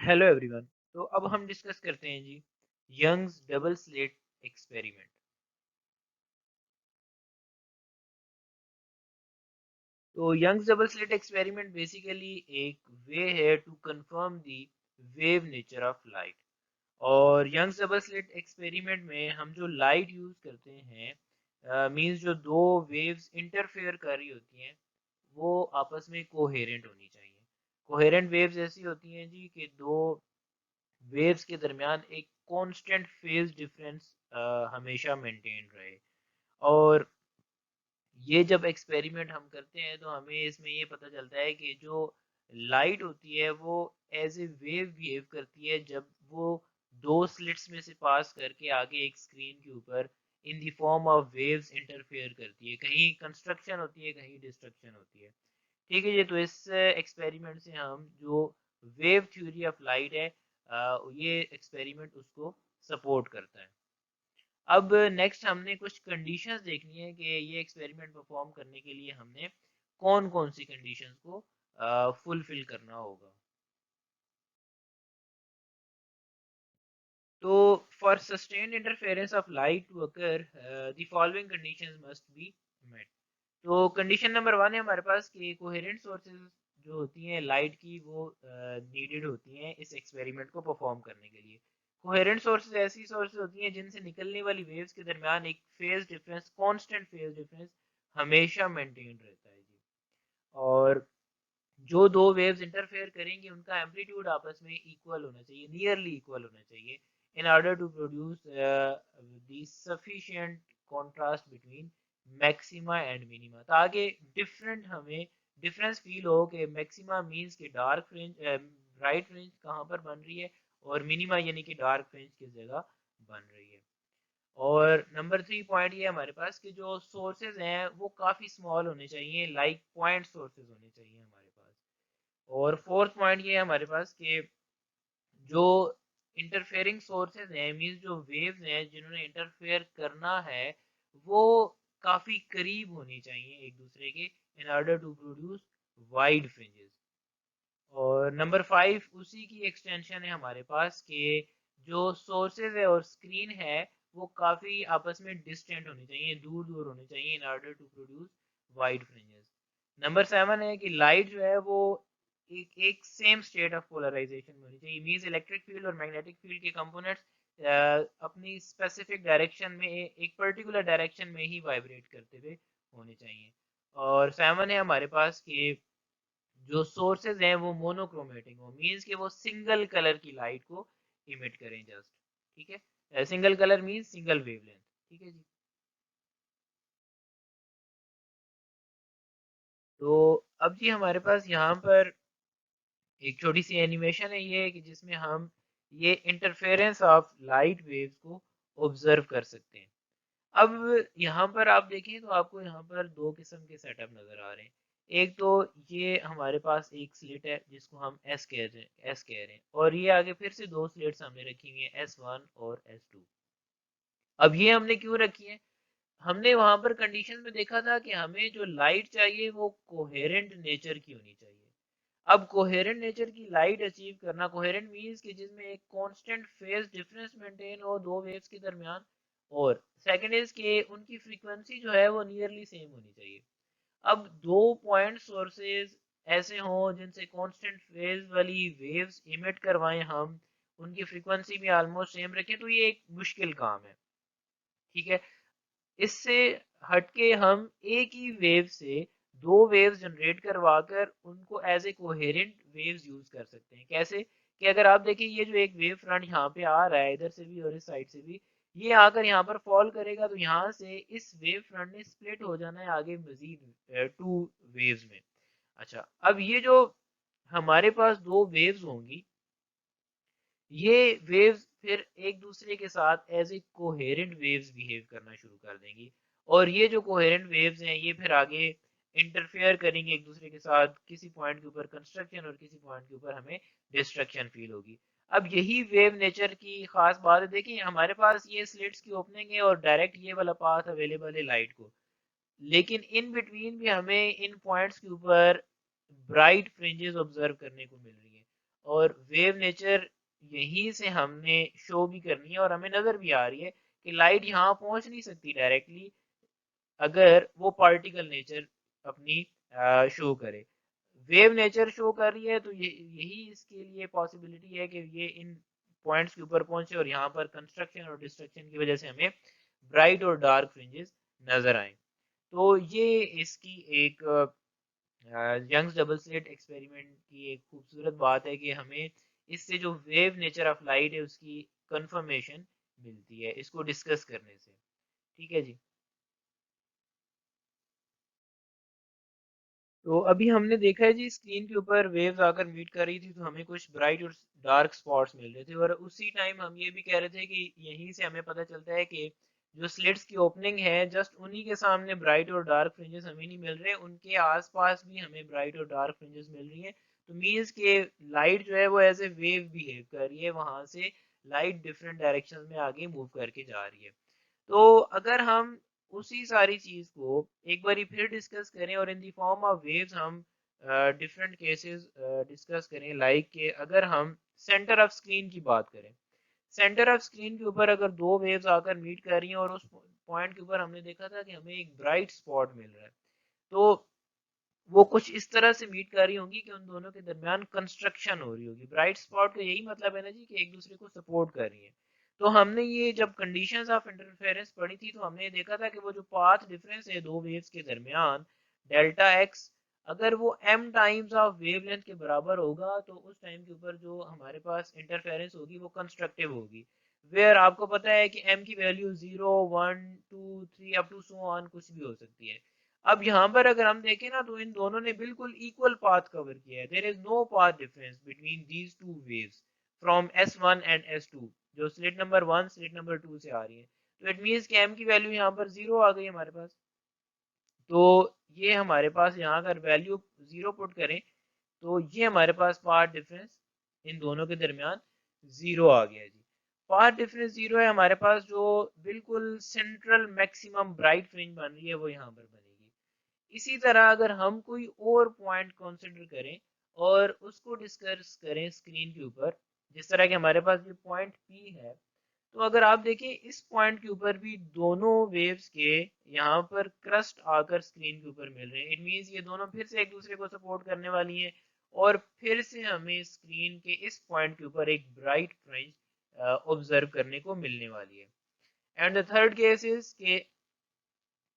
Hello everyone. तो अब हम डिस्कस करते हैं जी यंग्स डबल स्लिट एक्सपेरिमेंट। तो Young's double slit experiment basically एक वे है to confirm the wave nature of light. और यंग्स डबल स्लिट एक्सपेरिमेंट में हम जो लाइट यूज करते हैं मींस जो दो वेव्स इंटरफेयर कर रही होती हैं वो आपस में कोहेरेंट होनी चाहिए। कोहेरेंट वेव्स ऐसी होती हैं जी कि दो वेव्स के दरमियान एक कांस्टेंट फेज डिफरेंस हमेशा मेंटेन रहे। और ये जब एक्सपेरिमेंट हम करते हैं तो हमें इसमें ये पता चलता है कि जो लाइट होती है वो एज ए वेव बिहेव करती है जब वो दो स्लिट्स में से पास करके आगे एक स्क्रीन के ऊपर in the form of waves interfere करती है। कहीं कंस्ट्रक्शन होती है, कहीं डिस्ट्रक्शन होती है। ठीक है जी। तो इस एक्सपेरिमेंट से हम जो वेव थ्योरी ऑफ लाइट है ये एक्सपेरिमेंट उसको सपोर्ट करता है। अब नेक्स्ट हमने कुछ कंडीशंस देखनी है कि ये एक्सपेरिमेंट परफॉर्म करने के लिए हमने कौन कौन सी कंडीशंस को फुलफिल करना होगा। तो for sustained interference of light to occur the following conditions must be met. तो कंडीशन नंबर वन है हमारे पास कि कोहेरेंट सोर्सेज जो होती हैं लाइट की वो नीडेड होती हैं इस एक्सपेरिमेंट को परफॉर्म करने के लिए। कोहेरेंट सोर्सेज ऐसी सोर्सेज होती हैं जिनसे निकलने वाली वेव्स के दरमियान एक phase difference, constant phase difference हमेशा मेंटेन रहता है जी। और जो दो वेव्स इंटरफेयर करेंगी उनका एम्पलीट्यूड आपस में इक्वल होना चाहिए, नियरली इक्वल होना चाहिए in order to produce the sufficient contrast between maxima and minima, ताकि डिफरेंट हमें डिफरेंस फील हो कि मैक्सिमा मींस कि डार्क फ्रिंज, ब्राइट फ्रिंज कहाँ पर बन रही है और मिनिमा यानी कि डार्क फ्रिंज किस जगह बन रही है। और नंबर थ्री पॉइंट ये हमारे पास कि जो सोर्सेज हैं वो काफ़ी स्मॉल होने चाहिए, लाइक पॉइंट सोर्सेज होने चाहिए हमारे पास। और फोर्थ पॉइंट ये है हमारे पास कि जो इंटरफेयरिंग सोर्सेज हैं मींस जो वेव्स हैं जिन्होंने इंटरफेयर करना है वो काफ़ी करीब होनी चाहिए एक दूसरे के in order to produce wide fringes. और नंबर फाइव उसी की एक्सटेंशन है हमारे पास कि जो सोर्सेज है और स्क्रीन है वो काफ़ी आपस में डिस्टेंट होनी चाहिए, दूर दूर होनी चाहिए in order to produce wide fringes. Number seven है कि लाइट जो है वो एक एक सेम स्टेट ऑफ पोलराइजेशन में होनी चाहिए, मींस इलेक्ट्रिक फील्ड और मैग्नेटिक फील्ड के कंपोनेंट्स अपनी स्पेसिफिक डायरेक्शन में एक पर्टिकुलर डायरेक्शन में ही वाइब्रेट करते हुए होने चाहिए। और सेवन है हमारे पास कि जो सोर्सेज हैं वो मोनोक्रोमेटिक हो, मींस कि वो सिंगल कलर की लाइट को इमिट करें जस्ट। ठीक है, single colour means single wavelength. ठीक है जी। तो अब जी हमारे पास यहाँ पर एक छोटी सी एनिमेशन है ये कि जिसमें हम ये इंटरफेरेंस ऑफ लाइट वेव्स को ऑब्जर्व कर सकते हैं। अब यहाँ पर आप देखें तो आपको यहाँ पर दो किस्म के सेटअप नजर आ रहे हैं। एक तो ये हमारे पास एक स्लिट है जिसको हम एस कह रहे हैं, और ये आगे फिर से दो स्लिट्स हमने रखी हुई है S1 और S2। अब ये हमने क्यों रखी है? हमने वहां पर कंडीशन में देखा था कि हमें जो लाइट चाहिए वो कोहेरेंट नेचर की होनी चाहिए। अब कोहेरेंट नेचर की लाइट अचीव करना, कोहेरेंट मींस कि जिसमें एक कांस्टेंट फेज डिफरेंस मेंटेन हो दो वेव्स के दरमियान, और सेकंड इज कि उनकी फ्रीक्वेंसी जो है वो नियरली सेम होनी चाहिए। अब दो पॉइंट सोर्सेज ऐसे हों जिनसे कांस्टेंट फेज वाली वेव्स इमिट करवाएं हम, उनकी फ्रीक्वेंसी भी ऑलमोस्ट सेम रखें, तो ये एक मुश्किल काम है। ठीक है। इससे हटके हम एक ही वेव से दो वेव्स जनरेट करवाकर उनको as a coherent waves use कर सकते हैं। कैसे? कि अगर आप देखिए ये जो एक वेव फ्रंट यहाँ पे आ रहा है इधर से भी और इस साइड से भी, ये आकर यहाँ पर फॉल करेगा तो यहाँ से इस वेव फ्रंट ने स्प्लिट हो जाना है आगे मजीद टू वेव्स में। अच्छा, अब ये जो हमारे पास दो वेव्स होंगी ये वेव्स फिर एक दूसरे के साथ as a coherent waves behave करना शुरू कर देंगी। और ये जो कोहेरेंट वेव्स हैं ये फिर आगे इंटरफेयर करेंगे एक दूसरे के साथ, किसी पॉइंट के ऊपर कंस्ट्रक्शन और किसी पॉइंट के ऊपर हमें डिस्ट्रक्शन फील होगी। अब यही वेव नेचर की खास बात है। देखिए हमारे पास ये स्लिट्स की ओपनिंग है और डायरेक्ट ये वाला पाथ अवेलेबल है लाइट को, लेकिन इन बिटवीन भी हमें इन पॉइंट्स के ऊपर ब्राइट फ्रिंजेस ऑब्जर्व करने को मिल रही है। और वेव नेचर यहीं से हमने शो भी करनी है और हमें नजर भी आ रही है कि लाइट यहाँ पहुंच नहीं सकती डायरेक्टली अगर वो पार्टिकल नेचर अपनी शो करे। वेव नेचर शो कर रही है तो ये यही इसके लिए पॉसिबिलिटी है कि ये इन पॉइंट्स के ऊपर पहुंचे और यहाँ पर कंस्ट्रक्शन और डिस्ट्रक्शन की वजह से हमें ब्राइट और डार्क फ्रिंजेस नजर आए। तो ये इसकी एक यंग्स डबल स्लिट एक्सपेरिमेंट की एक खूबसूरत बात है कि हमें इससे जो वेव नेचर ऑफ लाइट है उसकी कंफर्मेशन मिलती है इसको डिस्कस करने से। ठीक है जी। तो अभी हमने देखा है जी स्क्रीन के ऊपर वेव्स आकर मीट कर रही थी तो हमें कुछ ब्राइट और डार्क स्पॉट्स मिल रहे थे और उसी टाइम हम ये भी कह रहे थे कि यहीं से हमें पता चलता है कि जो स्लिट्स की ओपनिंग है जस्ट उन्हीं के सामने ब्राइट और डार्क फ्रिंजेस हमें नहीं मिल रहे, उनके आसपास भी हमें ब्राइट और डार्क फ्रिंजेस मिल रही हैं। तो मीन्स के लाइट जो है वो एज ए वेव बिहेव कर रही है, वहां से लाइट डिफरेंट डायरेक्शन में आगे मूव करके जा रही है। तो अगर हम उसी सारी चीज को एक बारी फिर डिस्कस करें और इन दी फॉर्म ऑफ वेव्स हम डिफरेंट केसेस डिस्कस करें, लाइक के अगर हम सेंटर ऑफ स्क्रीन की बात करें, सेंटर ऑफ स्क्रीन के ऊपर अगर दो वेव्स आकर मीट कर रही हैं और उस पॉइंट के ऊपर हमने देखा था कि हमें एक ब्राइट स्पॉट मिल रहा है, तो वो कुछ इस तरह से मीट कर रही होंगी कि उन दोनों के दरमियान कंस्ट्रक्शन हो रही होगी। ब्राइट स्पॉट का यही मतलब है ना जी कि एक दूसरे को सपोर्ट कर रही है। तो हमने ये जब कंडीशंस ऑफ इंटरफेरेंस पढ़ी थी तो हमने देखा था कि वो जो पाथ डिफरेंस है दो वेव्स के दरमियान डेल्टा एक्स, अगर वो m टाइम्स ऑफ वेवलेंथ के बराबर होगा तो उस टाइम के ऊपर जो हमारे पास इंटरफेरेंस होगी वो कंस्ट्रक्टिव होगी। वेयर आपको पता है कि m की value 0 1 2 3 up to so on कुछ भी हो सकती है। अब यहाँ पर अगर हम देखें ना तो इन दोनों ने बिल्कुल इक्वल पाथ कवर किया है, there is no path difference between these two waves from S1 and S2, जो स्लिट नंबर 1 स्लिट नंबर 2 से आ रही है। तो इट मींस कि m की वैल्यू यहाँ पर 0 आ गई हमारे पास। तो ये हमारे पास यहाँ अगर वैल्यू 0 पुट करें तो ये हमारे पास पाथ डिफरेंस इन दोनों के दरमियान 0 आ गया जी। पाथ डिफरेंस 0 है हमारे पास, जो बिल्कुल सेंट्रल मैक्सिमम ब्राइट फ्रिंज बन रही है वो यहाँ पर बनेगी। इसी तरह अगर हम कोई और पॉइंट कंसिडर करें और उसको डिस्कस करें स्क्रीन के ऊपर, जिस तरह के हमारे पास ये पॉइंट P है, तो अगर आप देखें इस पॉइंट के ऊपर भी दोनों वेव्स के यहाँ पर क्रस्ट आकर स्क्रीन के ऊपर मिल रहे हैं, इट मींस ये दोनों फिर से एक दूसरे को सपोर्ट करने वाली हैं और फिर से हमें स्क्रीन के इस पॉइंट के ऊपर एक ब्राइट फ्रिंज ऑब्जर्व करने को मिलने वाली है। And the third case is के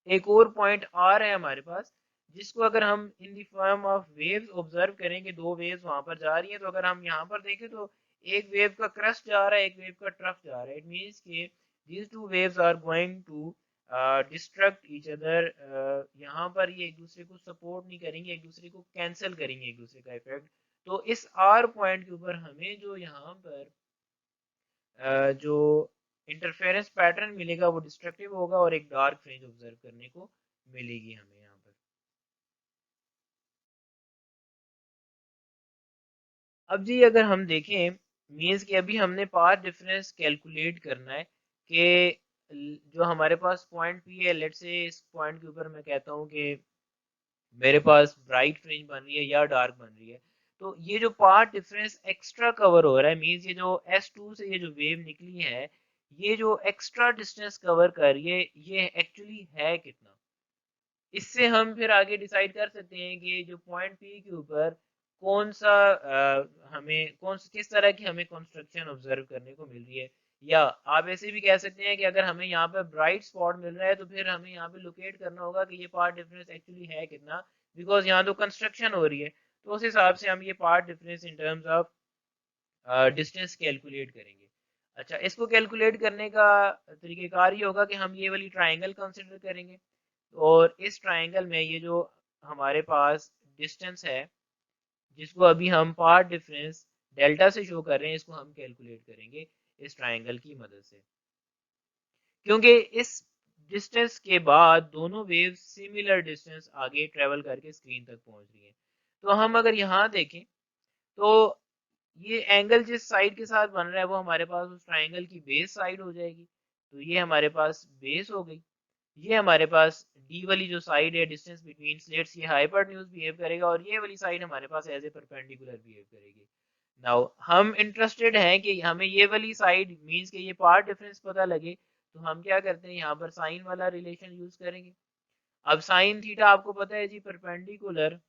एक और पॉइंट आर है हमारे पास, जिसको अगर हम in the form of waves observe करेंगे, दो वेव्स वहां पर जा रही हैं, तो अगर हम यहाँ पर देखें तो एक वेव का क्रस्ट जा रहा है एक वेव का ट्रफ जा रहा है, इट मींस कि these two waves are going to destruct each other. यहाँ पर ये एक दूसरे को सपोर्ट नहीं करेंगे, एक दूसरे को कैंसिल करेंगे एक दूसरे का इफेक्ट। तो इस आर पॉइंट के ऊपर हमें जो यहाँ पर जो इंटरफेरेंस पैटर्न मिलेगा वो डिस्ट्रक्टिव होगा और एक डार्क फ्रिंज ऑब्जर्व करने को मिलेगी हमें यहाँ पर। अब जी अगर हम देखें, मीन्स कि अभी हमने पाथ डिफरेंस कैलकुलेट करना है कि जो हमारे पास पॉइंट पी है, लेट्स से इस पॉइंट के ऊपर मैं कहता हूँ कि मेरे पास ब्राइट फ्रिंज बन रही है या डार्क बन रही है, तो ये जो पाथ डिफरेंस एक्स्ट्रा कवर हो रहा है, मीन्स ये जो S2 से ये जो वेव निकली है, ये जो एक्स्ट्रा डिस्टेंस कवर कर रही है, ये एक्चुअली है कितना। इससे हम फिर आगे डिसाइड कर सकते हैं कि जो पॉइंट पी के ऊपर कौन सा हमें किस तरह की हमें कंस्ट्रक्शन ऑब्जर्व करने को मिल रही है। या आप ऐसे भी कह सकते हैं कि अगर हमें यहाँ पे ब्राइट स्पॉट मिल रहा है तो फिर हमें यहाँ पे लोकेट करना होगा कि ये पार्ट डिफरेंस एक्चुअली है कितना, बिकॉज यहाँ तो कंस्ट्रक्शन हो रही है। तो उस हिसाब से हम ये path difference in terms of distance calculate करेंगे। अच्छा, इसको कैलकुलेट करने का तरीकेकार ये होगा कि हम ये वाली ट्राइंगल कंसिडर करेंगे और इस ट्राइंगल में ये जो हमारे पास डिस्टेंस है, जिसको अभी हम पार्ट डिफरेंस डेल्टा से शो कर रहे हैं, इसको हम कैलकुलेट करेंगे इस ट्राइंगल की मदद से, क्योंकि इस डिस्टेंस के बाद दोनों वेव्स सिमिलर डिस्टेंस आगे ट्रेवल करके स्क्रीन तक पहुंच रही हैं। तो हम अगर यहाँ देखें तो ये एंगल जिस साइड के साथ बन रहा है वो हमारे पास उस ट्राइंगल की बेस साइड हो जाएगी। तो ये हमारे पास बेस हो गई। ये हमारे पास डी वाली जो साइड है डिस्टेंस बिटवीन स्लेट्स, ये हाइपरन्यूज बिहेव करेगा और ये वाली साइड हमारे पास एज ए परपेंडिकुलर बिहेव करेगी। नाउ हम इंटरेस्टेड हैं कि हमें ये वाली साइड मींस कि ये पार्ट डिफरेंस पता लगे, तो हम क्या करते हैं यहाँ पर साइन वाला रिलेशन यूज करेंगे। अब साइन थीटा आपको पता है जी परपेंडिकुलर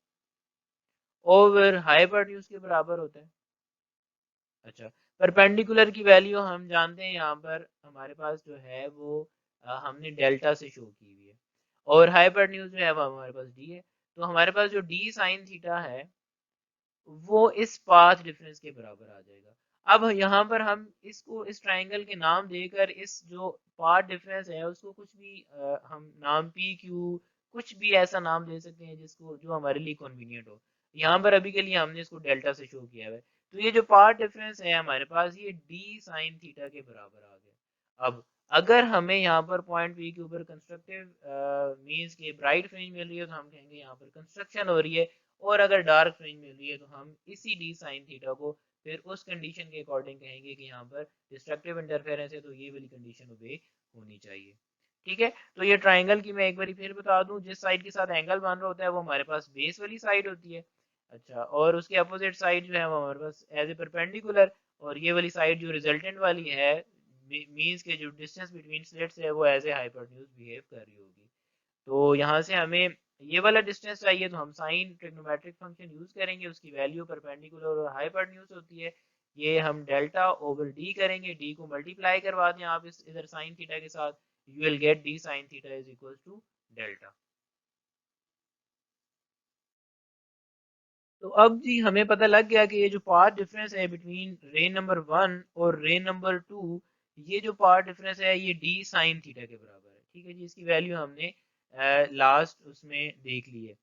ओवर हाइपोटेन्यूज के बराबर होता है। अच्छा, परपेंडिकुलर की वैल्यू हम जानते हैं, यहाँ पर हमारे पास जो है वो हमने डेल्टा से शो की हुई है, और हाइपोटेन्यूज जो है वो हमारे पास डी है। तो हमारे पास जो डी साइन थीटा है वो इस पाथ डिफरेंस के बराबर आ जाएगा। अब यहाँ पर हम इसको इस ट्राइंगल के नाम देकर इस जो पाथ डिफरेंस है उसको कुछ भी हम नाम पी क्यू कुछ भी ऐसा नाम दे सकते हैं जिसको जो हमारे लिए कन्वीनियंट हो। यहाँ पर अभी के लिए हमने इसको डेल्टा से शो किया है। तो ये जो पाथ डिफरेंस है हमारे पास ये डी साइन थीटा के बराबर आ गया। अब अगर हमें यहाँ पर पॉइंट पी के ऊपर कंस्ट्रक्टिव मींस के ब्राइट फ्रिंज मिल रही है तो हम कहेंगे यहाँ पर कंस्ट्रक्शन हो रही है, और अगर डार्क फ्रिंज मिल रही है तो हम इसी डी साइन थीटा को फिर उस कंडीशन के अकॉर्डिंग कहेंगे कि यहाँ पर डिस्ट्रक्टिव इंटरफेरेंस है तो ये वाली कंडीशन ओबे होनी चाहिए। ठीक है, तो ये ट्राइंगल की मैं एक बार फिर बता दूं, जिस साइड के साथ एंगल बन रहा होता है वो हमारे पास बेस वाली साइड होती है। अच्छा, और उसके अपोजिट साइड जो है वो हमारे पास एज ए परपेंडिकुलर, और ये वाली साइड जो रिजल्टेंट वाली है मींस के जो डिस्टेंस बिटवीन स्लिट्स है वो एज ए हाइपोटेन्यूज बिहेव कर रही होगी। तो यहाँ से हमें ये वाला डिस्टेंस चाहिए तो हम साइन ट्रिग्नोमेट्रिक फंक्शन यूज करेंगे, उसकी वैल्यू परपेंडिकुलर और हाइपोटेन्यूज होती है। ये हम डेल्टा ओवर डी करेंगे, डी को मल्टीप्लाई करवा दें आप इस इधर साइन थीटा के साथ, you will get D sine theta is equal to delta. तो अब जी हमें पता लग गया कि ये जो पाथ डिफरेंस है बिटवीन रे नंबर 1 और रे नंबर 2, ये जो पाथ डिफरेंस है ये डी साइन थीटा के बराबर है। ठीक है जी, इसकी वैल्यू हमने लास्ट उसमें देख ली है।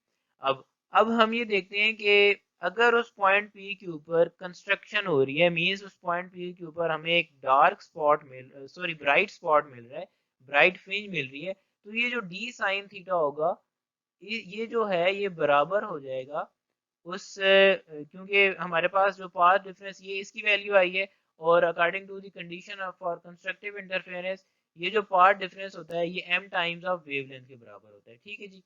अब हम ये देखते हैं कि अगर उस पॉइंट पी के ऊपर कंस्ट्रक्शन हो रही है, मींस उस पॉइंट पी के ऊपर हमें एक डार्क स्पॉट मिल सॉरी ब्राइट स्पॉट मिल रहा है, ब्राइट फ्रिंज मिल रही है, तो ये जो डी साइन थीटा होगा ये जो है ये बराबर हो जाएगा उस क्योंकि हमारे पास जो पाथ डिफरेंस ये इसकी वैल्यू आई है, और according to the condition for constructive interference ये जो पाथ डिफरेंस होता है ये m टाइम्स ऑफ वेवलेंथ के बराबर होता है। ठीक है जी,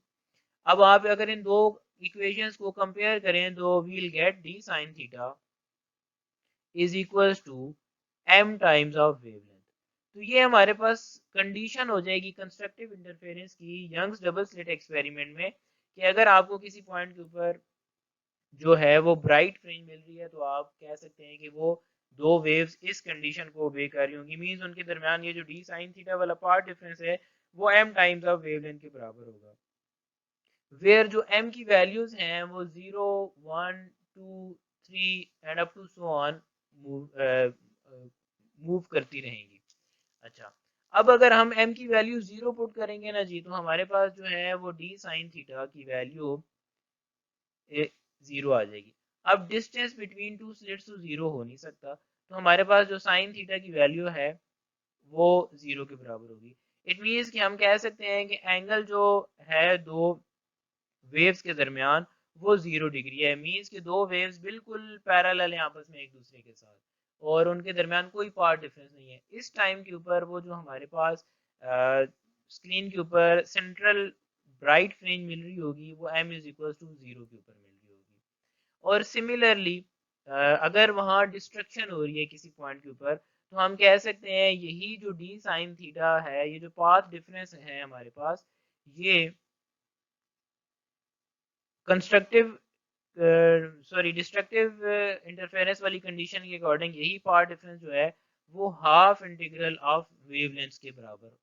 अब आप अगर इन दो इक्वेशंस को कंपेयर करें तो we'll get D sine theta is equals to m times of wavelength. तो ये हमारे पास कंडीशन हो जाएगी कंस्ट्रक्टिव इंटरफेरेंस की यंग्स डबल स्लिट एक्सपेरिमेंट में, कि अगर आपको किसी पॉइंट के ऊपर जो है वो ब्राइट फ्रिंज मिल रही है तो आप कह सकते हैं कि वो दो वेव्स इस कंडीशन को ओबे कर रही होंगी, मींस उनके दरमियान ये जो डी साइन थीटा वाला पार्ट डिफरेंस है वो m टाइम्स ऑफ वेवलेंथ के बराबर होगा, वेयर जो m की वैल्यूज हैं वो 0 1 2 3 and up to so on move करती रहेंगी। अच्छा, अब अगर हम m की वैल्यू 0 पुट करेंगे ना जी, तो हमारे पास जो है वो डी साइन थीटा की वैल्यू 0 आ जाएगी। अब डिस्टेंस बिटवीन टू स्लिट्स तो 0 हो नहीं सकता, तो हमारे पास जो साइन थीटा की वैल्यू है वो 0 के बराबर होगी। इट मीन्स कि हम कह सकते हैं कि एंगल जो है दो वेव्स के दरमियान वो 0 डिग्री है, मीन्स कि दो वेव्स बिल्कुल पैरेलल हैं आपस में एक दूसरे के साथ, और उनके दरमियान कोई पार्ट डिफरेंस नहीं है। इस टाइम के ऊपर वो जो हमारे पास स्क्रीन के ऊपर सेंट्रल ब्राइट फ्रिंज मिल रही होगी वो m इज इक्वल टू 0 के ऊपर मिल रही होगी। और सिमिलरली अगर वहाँ डिस्ट्रक्शन हो रही है किसी पॉइंट के ऊपर तो हम कह सकते हैं यही जो डी साइन थीटा है, ये जो पाथ डिफरेंस है हमारे पास, ये कंस्ट्रक्टिव सॉरी डिस्ट्रक्टिव इंटरफेरेंस वाली कंडीशन के अकॉर्डिंग यही पार्ट डिफरेंस जो है वो हाफ इंटीग्रल ऑफ वेवलेंथ के बराबर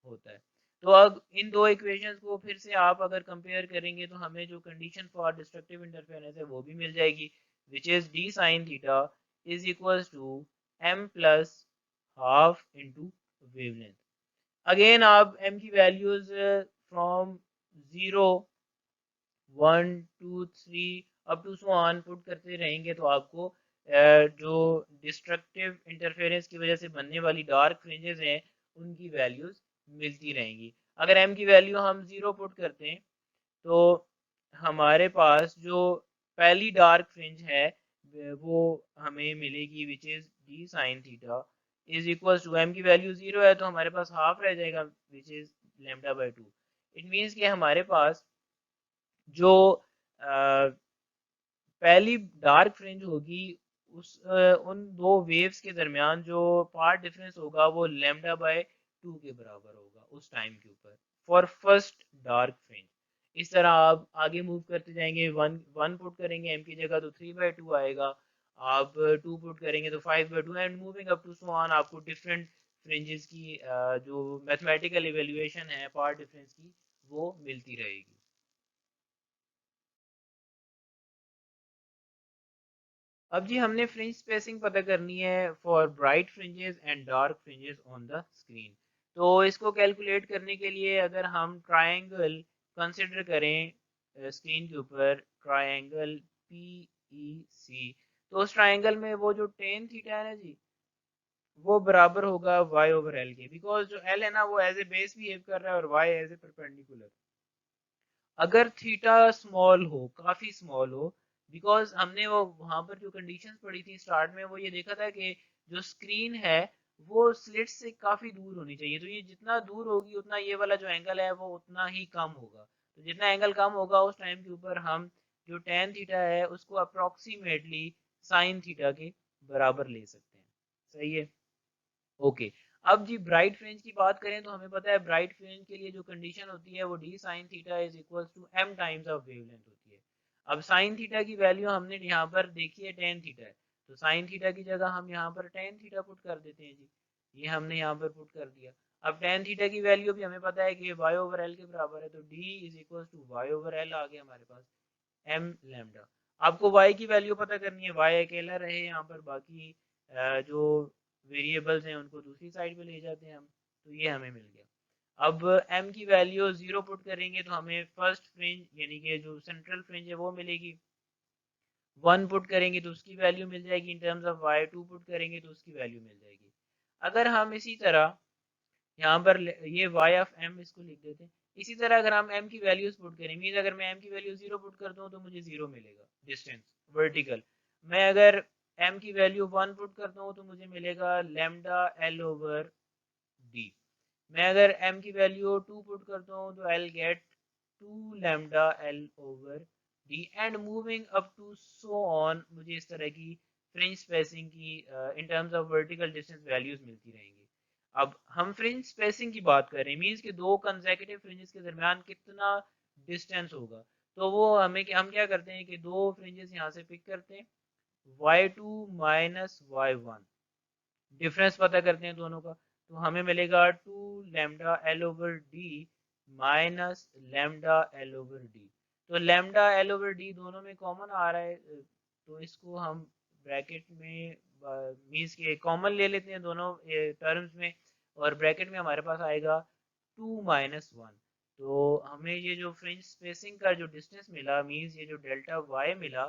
होता है। तो अब इन दो इक्वेशंस को फिर से आप अगर कंपेयर करेंगे तो हमें जो कंडीशन फॉर डिस्ट्रक्टिव इंटरफेरेंस है वो भी मिल जाएगी, which is D sine theta is equals to m plus half into wavelength. Again आप m की values from 0 1 2 3 up to so on put करते रहेंगे तो आपको जो डिस्ट्रक्टिव इंटरफेरेंस की वजह से बनने वाली डार्क फ्रिंजेस हैं उनकी वैल्यूज मिलती रहेंगी। अगर m की वैल्यू हम 0 पुट करते हैं तो हमारे पास जो पहली डार्क फ्रिंज है वो हमें मिलेगी which is D sine theta is equal to m की वैल्यू 0 है तो हमारे पास हाफ रह जाएगा which is lambda by 2। It means कि हमारे पास जो पहली डार्क फ्रिंज होगी उन दो वेव्स के दरमियान जो पार्ट डिफरेंस होगा वो लैम्डा बाय 2 के बराबर होगा उस टाइम के ऊपर फॉर फर्स्ट डार्क फ्रिंज। इस तरह आप आगे मूव करते जाएंगे, वन वन पुट करेंगे एम की जगह तो 3/2 आएगा, आप 2 पुट करेंगे तो 5/2 and moving up to so on. आपको डिफरेंट फ्रिंजेस की जो मैथमेटिकल इवेल्युएशन है पार्ट डिफरेंस की वो मिलती रहेगी। अब जी हमने फ्रिंज स्पेसिंग पता करनी है for bright fringes and dark fringes on the screen. तो इसको कैलकुलेट करने के लिए अगर हम ट्रायंगल कंसिडर करें स्क्रीन के ऊपर, ट्रायंगल पी ई सी, तो उस ट्रायंगल में वो जो टेन थीटा है ना जी, वो बराबर होगा y ओवर एल के, बिकॉज जो एल है ना वो एज ए बेस बिहेव कर रहा है और y एज ए परपेंडिकुलर। अगर थीटा स्मॉल हो, काफी स्मॉल हो, बिकॉज हमने वो वहां पर जो कंडीशंस पढ़ी थी स्टार्ट में वो ये देखा था कि जो स्क्रीन है वो स्लिट से काफी दूर होनी चाहिए, तो ये जितना दूर होगी उतना ये वाला जो एंगल है वो उतना ही कम होगा। तो जितना एंगल कम होगा उस टाइम के ऊपर हम जो टेन थीटा है उसको अप्रोक्सीमेटली साइन थीटा के बराबर ले सकते हैं। सही है, ओके। अब जी ब्राइट फ्रिंज की बात करें तो हमें पता है ब्राइट फ्रिंज के लिए जो कंडीशन होती है वो D sine theta is equal to M times of wavelength होती है। अब साइन थीटा की वैल्यू हमने यहाँ पर देखी है टेन थीटा है, तो साइन थीटा की जगह हम यहाँ पर टेन थीटा पुट कर देते हैं जी, ये हमने यहाँ पर पुट कर दिया। अब टेन थीटा की वैल्यू भी हमें पता है कि वाई ओवर एल के बराबर है, तो D is equal to Y over L आ गया हमारे पास एम लैम्डा। आपको y की वैल्यू पता करनी है, y अकेला रहे यहाँ पर, बाकी जो वेरिएबल्स हैं उनको दूसरी साइड पे ले जाते हैं हम, तो ये हमें मिल गया। अब m की वैल्यू 0 पुट करेंगे तो हमें फर्स्ट फ्रिंज यानी कि जो सेंट्रल फ्रिंज है वो मिलेगी। 1 पुट करेंगे तो उसकी वैल्यू मिल जाएगी इन टर्म्स ऑफ y, 2 पुट करेंगे तो उसकी वैल्यू मिल जाएगी। अगर हम इसी तरह यहाँ पर ये y ऑफ m इसको लिख देते हैं, इसी तरह अगर हम m की वैल्यूज पुट करें, मीन अगर मैं m की वैल्यू 0 पुट करता हूँ तो मुझे 0 मिलेगा डिस्टेंस वर्टिकल। मैं अगर m की वैल्यू 1 पुट करता हूँ तो मुझे मिलेगा लैम्डा l ओवर d। मैं अगर m की वैल्यू 2 पुट करता हूँ तो I'll get 2 lambda l over d and moving up to so on, मुझे इस तरह की फ्रिंज स्पेसिंग की in terms of vertical distance values मिलती रहेंगी। अब हम फ्रिंज स्पेसिंग की बात कर रहे हैं, मींस कि दो कंसेक्यूटिव फ्रिंजेस के दरमियान कितना डिस्टेंस होगा, तो वो हम क्या करते हैं कि दो फ्रिंजेस यहाँ से पिक करते हैं, y2 माइनस y1, डिफरेंस पता करते हैं दोनों का, तो हमें मिलेगा 2 lambda L over D minus lambda L over D. तो लैम्डा एल ओवर डी दोनों में कॉमन आ रहा है, तो इसको हम ब्रैकेट में मीन्स के कॉमन ले लेते हैं दोनों टर्म्स में, और ब्रैकेट में हमारे पास आएगा 2 - 1। तो हमें ये जो फ्रिंज स्पेसिंग का जो डिस्टेंस मिला, मीन्स ये जो डेल्टा वाई मिला,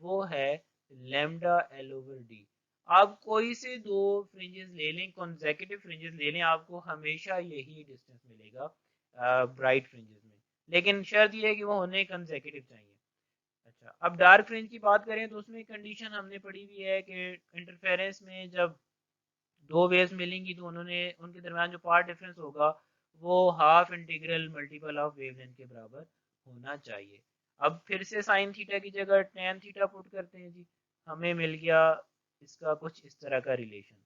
वो है लैम्डा एल ओवर डी। आप कोई से दो फ्रिंजेस ले लें, कॉन्सेक्यूटिव फ्रिंजेस ले लें, आपको हमेशा यही डिस्टेंस मिलेगा ब्राइट फ्रिंजेस में, लेकिन शर्त ये है कि वो होने कंसेक्यूटिव चाहिए। अच्छा, अब डार्क फ्रिंज की बात करें तो उसमें कंडीशन हमने पढ़ी हुई है कि इंटरफेरेंस में जब दो वेव्स मिलेंगी तो उन्होंने उनके दरमियान जो पार्ट डिफरेंस होगा वो half integral multiple of wavelength के बराबर होना चाहिए। अब फिर से साइन थीटा की जगह टेन थीटा पुट करते हैं जी, हमें मिल गया इसका कुछ इस तरह का रिलेशन।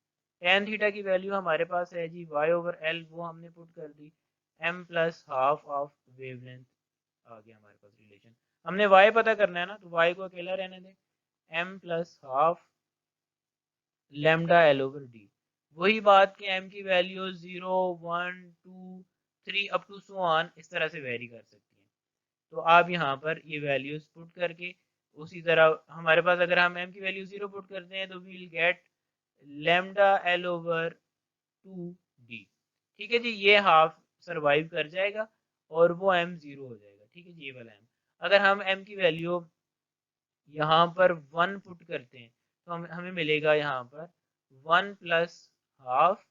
टेन थीटा की वैल्यू हमारे पास है जी वाई ओवर एल, वो हमने पुट कर दी, M plus half of wavelength आ गया हमारे पास रिलेशन। हमने y पता करना है ना, तो y को अकेला रहने दें, m plus half lambda L over D. वही बात कि m की value 0 1 2 3 up to so on इस तरह से वेरी कर सकती है। तो आप यहाँ पर ये वैल्यूज पुट करके उसी तरह हमारे पास अगर हम m की वैल्यू 0 पुट करते हैं तो we'll get lambda L over 2 D. ठीक है जी, ये हाफ सरवाइव कर जाएगा और वो m 0 हो जाएगा। ठीक है जी, ये वाला m। अगर हम m की वैल्यू यहाँ पर 1 पुट करते हैं तो हमें मिलेगा यहाँ पर 1 plus half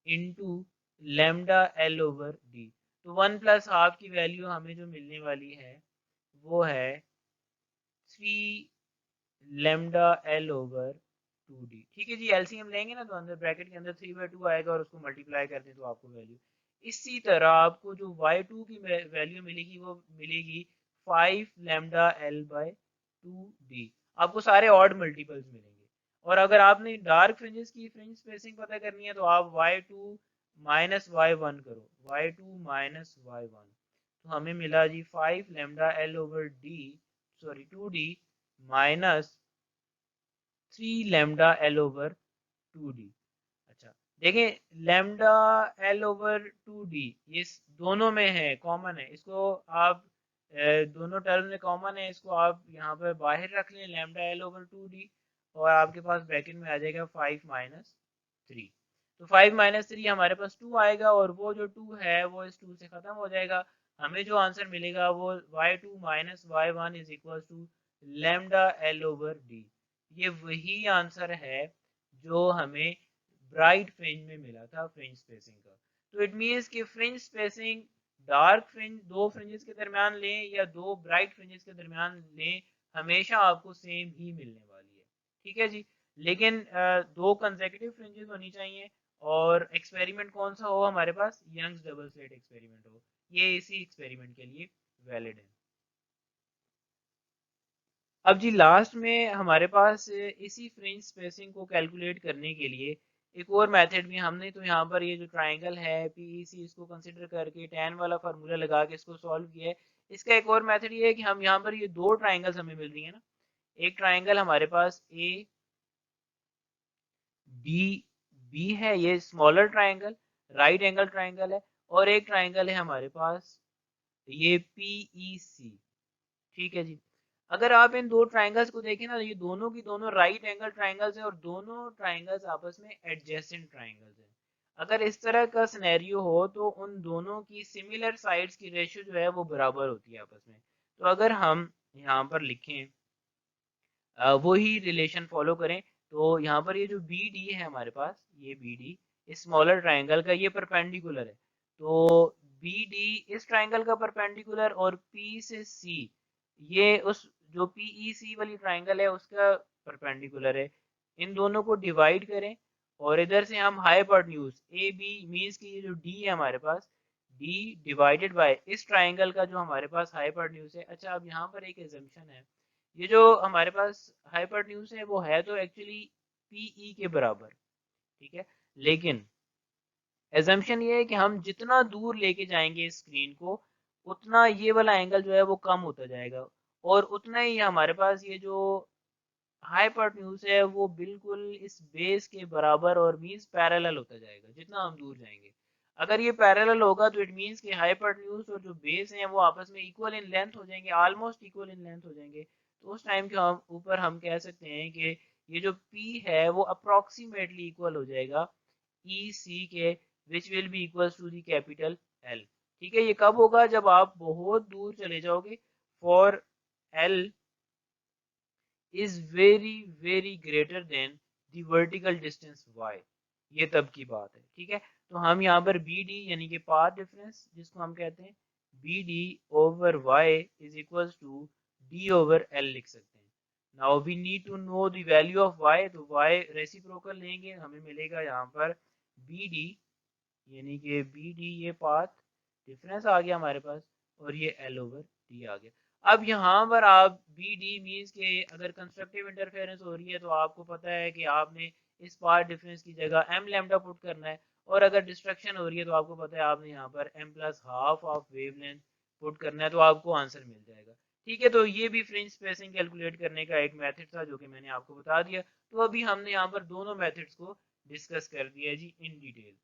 into lambda L over D. तो 1 प्लस हाफ की वैल्यू हमें जो मिलने वाली है वो है 3 लेमडा एल ओवर 2d। ठीक है जी, एलसीएम लेंगे ना तो अंदर ब्रैकेट के अंदर 3/2 आएगा और उसको मल्टीप्लाई करते हैं तो आपको वैल्यू इसी तरह आपको जो y2 की वैल्यू मिलेगी वो मिलेगी 5 लेमडा एल बाय 2d। आपको सारे ऑड मल्टीपल्स मिलेंगे, और अगर आपने डार्क फ्रिंजेस की फ्रिंज स्पेसिंग पता करनी है तो आप y2 माइनस y1 करो, y2 माइनस y1, तो हमें मिला जी 5 lambda l over d, sorry 2d minus 3 lambda l over 2d। अच्छा देखें लैम्डा l ओवर 2d ये दोनों में है, कॉमन है, इसको आप दोनों टर्म में कॉमन है, इसको आप यहाँ पर बाहर रख लें लैम्डा l ओवर 2d और आपके पास ब्रैकेट में आ जाएगा 5 माइनस 3। तो 5 माइनस 3 हमारे पास 2 आएगा और वो जो 2 है वो इस 2 से खत्म हो जाएगा। हमें जो आंसर मिलेगा वो y2 minus y1 is equal to lambda l over d। ये वही आंसर है जो हमें ब्राइट फ्रिंज में मिला था फ्रिंज स्पेसिंग का। तो इट मीन्स कि फ्रिंज स्पेसिंग डार्क फ्रिंज दो फ्रिंजेस के दरमियान लें या दो ब्राइट फ्रिंजेस के दरमियान लें, हमेशा आपको सेम ही मिलने वाली है। ठीक है जी, लेकिन दो कंसेक्यूटिव फ्रिंजेस होनी चाहिए और एक्सपेरिमेंट कौन सा हो हमारे पास, यंग्स डबल स्लिट एक्सपेरिमेंट हो, ये इसी एक्सपेरिमेंट के लिए वैलिड है। अब जी लास्ट में हमारे पास इसी फ्रिंज स्पेसिंग को कैलकुलेट करने के लिए एक और मेथड भी हमने, तो यहाँ पर ये जो ट्राइंगल है पीईसी इसको कंसिडर करके टैन वाला फार्मूला लगा के इसको सॉल्व किया है। इसका एक और मेथड ये है कि हम यहाँ पर ये दो ट्राइंगल्स हमें मिल रही है ना, एक ट्राइंगल हमारे पास ए बी बी है, ये smaller triangle right angle triangle है, और एक ट्राइंगल है हमारे पास ये पीईसी। ठीक है जी, अगर आप इन दो ट्राइंगल्स को देखें ना, ये दोनों की दोनों राइट एंगल ट्राइंगल्स हैं और दोनों ट्राइंगल्स आपस में एडजेसेंट ट्राइंगल्स हैं। अगर इस तरह का सिनेरियो हो तो उन दोनों की सिमिलर साइड्स की रेशियो जो है वो बराबर होती है आपस में। तो अगर हम यहाँ पर लिखें वही रिलेशन फॉलो करें, तो यहाँ पर ये जो बी डी है हमारे पास, ये बी डी इस स्मॉलर ट्राइंगल का ये परपेंडिकुलर है, तो बी डी इस ट्राइंगल का परपेंडिकुलर और पी से सी ये उस जो पीई सी वाली ट्राइंगल है उसका परपेंडिकुलर है। इन दोनों को डिवाइड करें और इधर से हम हाइपोटेन्यूज ए बी मीन्स की ये जो डी है हमारे पास, डी डिवाइडेड बाय इस ट्राइंगल का जो हमारे पास हाइपोटेन्यूज है। अच्छा अब यहाँ पर एक एजम्पशन है, ये जो हमारे पास हाइपोटेन्यूज है वो है तो एक्चुअली पीई के बराबर, ठीक है, लेकिन एजम्पशन ये है कि हम जितना दूर लेके जाएंगे स्क्रीन को उतना ये वाला एंगल जो है वो कम होता जाएगा और उतना ही हमारे पास ये जो हाइपोटेन्यूज है वो बिल्कुल इस बेस के बराबर और मींस पैरेलल होता जाएगा जितना हम दूर जाएंगे। अगर ये पैरेलल होगा तो इट मींस कि हाइपोटेन्यूज और जो बेस है वो आपस में इक्वल इन लेंथ हो जाएंगे, ऑलमोस्ट इक्वल इन लेंथ हो जाएंगे। तो उस टाइम के हम ऊपर हम कह सकते हैं कि ये जो P है वो अप्रोक्सीमेटली इक्वल हो जाएगा ई सी के, which will be equal to the capital L. ठीक है, ये कब होगा, जब आप बहुत दूर चले जाओगे for L is very very greater than the vertical distance y, ये तब की बात है। ठीक है, तो हम यहाँ पर बी डी यानी कि पाथ डिफरेंस जिसको हम कहते हैं B D over Y is equal to D over L लिख सकते हैं। Now we need to know the value of y, तो y रेसिप्रोकल लेंगे हमें मिलेगा यहाँ पर बी डी यानी कि बी डी ये पाथ डिफरेंस आ गया हमारे पास और ये एल ओवर डी आ गया। अब यहाँ पर आप बी डी मीन्स के अगर कंस्ट्रक्टिव इंटरफेरेंस हो रही है तो आपको पता है कि आपने इस पाथ डिफरेंस की जगह एम लैम्डा पुट करना है, और अगर डिस्ट्रक्शन हो रही है तो आपको पता है आपने यहाँ पर M plus half of wavelength put करना है, तो आपको आंसर मिल जाएगा। ठीक है, तो ये भी फ्रिंज स्पेसिंग कैलकुलेट करने का एक मेथड था जो कि मैंने आपको बता दिया। तो अभी हमने यहाँ पर दोनों मेथड्स को डिस्कस कर दिया जी इन डिटेल।